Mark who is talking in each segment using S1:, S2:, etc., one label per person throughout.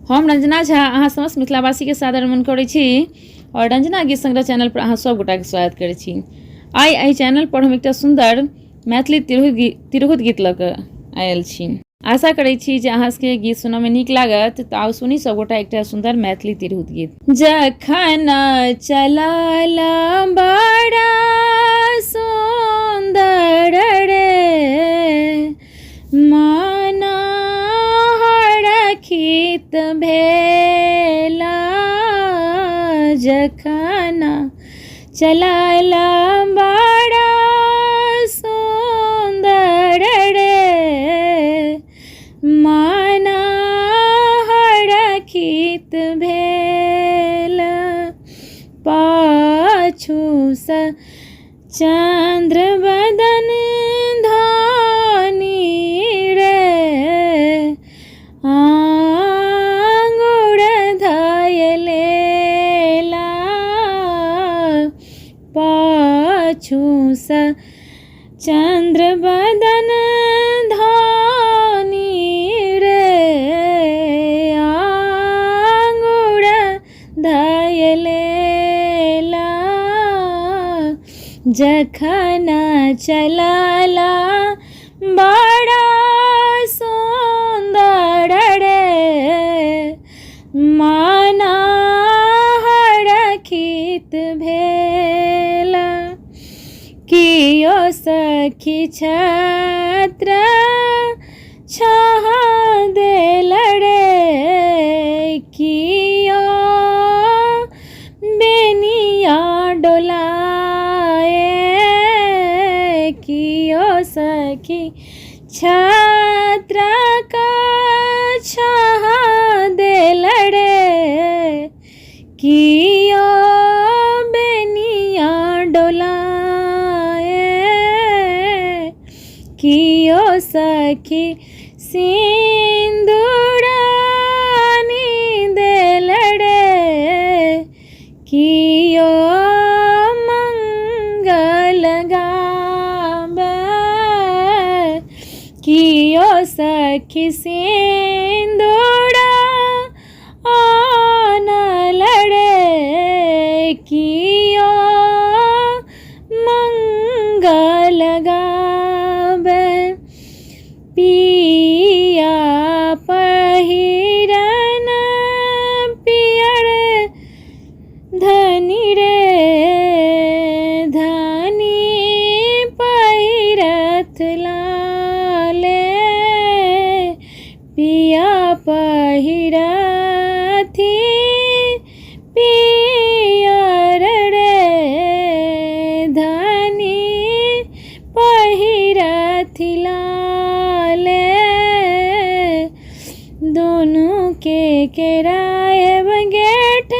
S1: हम रंजना झा अहाँ समस्त मिथिलावासी के सादर नमन करै छी और रंजना गीत संग्रह चैनल पर अहाँ सब गोटा के स्वागत करै छी। आइ एहि चैनल पर हम एकटा सुंदर मैथिली तिरहुत गीत लऽ कऽ आयल छी। आशा करै छी जे अहाँ सबके गीत सुनऽ में नीक लागत, तऽ आउ सुनी सब गोटा एकटा सुंदर मैथिली तिरहुत गीत। जखन चलल बड़ा सुंदर रे माना हरखित भेला, जखन चलल बड़ा सुंदर रे माना हरखित भेला, पाछू स चंद्र बदन धानी रे आंगुर धयलेला, पाछू स चंद्र बदन धानी रे आंगुर धयलेला, जखन चलल बड़ा सुंदर रे माना हरखित भेला, कियो सखी छत्र छाह देल रे, कियो बेनिया डोलाए, कियो सखी छत्र का छाह देल रे, कियो बेनिया डोलाए, कियो सखी सिंदूरानी देल रे, कियो मंगल गावे, कियो सखी सिंदूरा आनल रे, कियो मंगल गावे, पिया पहिरन पियर धनी रे, धनी पहिरथ लाले, पिया पहिरथी पियर रे, धनी पहिरथी लाले, दोनों के केरायब गेठ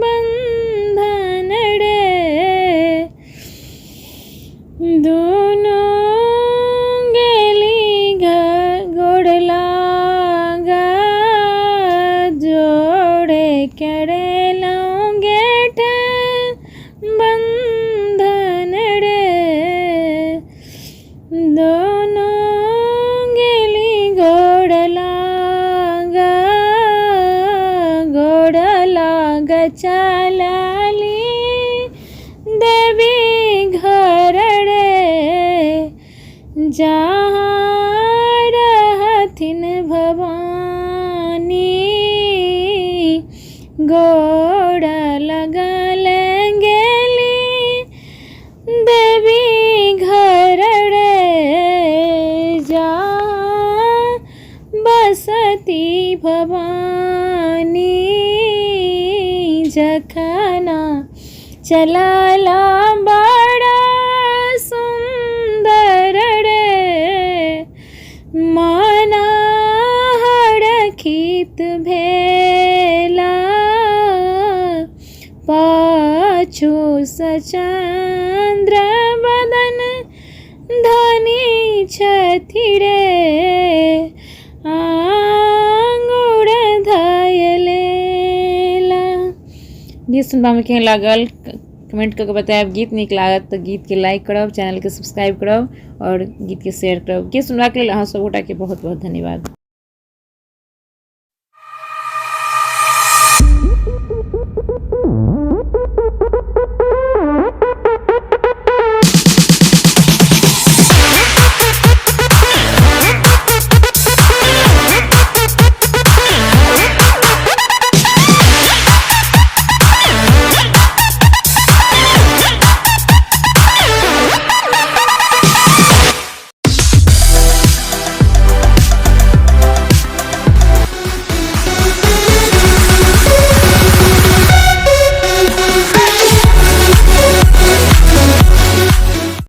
S1: बंधन रे, दोनों गेली गोड़ लागा, जोड़े करेलौं गेठ बंधन रे, दोनों गेली गोड़ लागा, गोड़ लागा चलली देवी घर रे, जहाँ रहथिन भवानी, गोड़ लगल गेली देवी घर रे, जहाँ बसती भवानी, जखन चलल बड़ा सुंदर रे माना हरखित भेला, पाछू स चंद्र बदन धनी छथि रे आंगुर धयलेला। गीत सुनबा में केहन लागल कमेंट करके बतायब। गीत नीक लागत तो गीत के लाइक करब, चैनल के सब्सक्राइब करब और गीत के शेयर करब। गीत सुनबा के लेल अहाँ सब गोटा के बहुत बहुत धन्यवाद।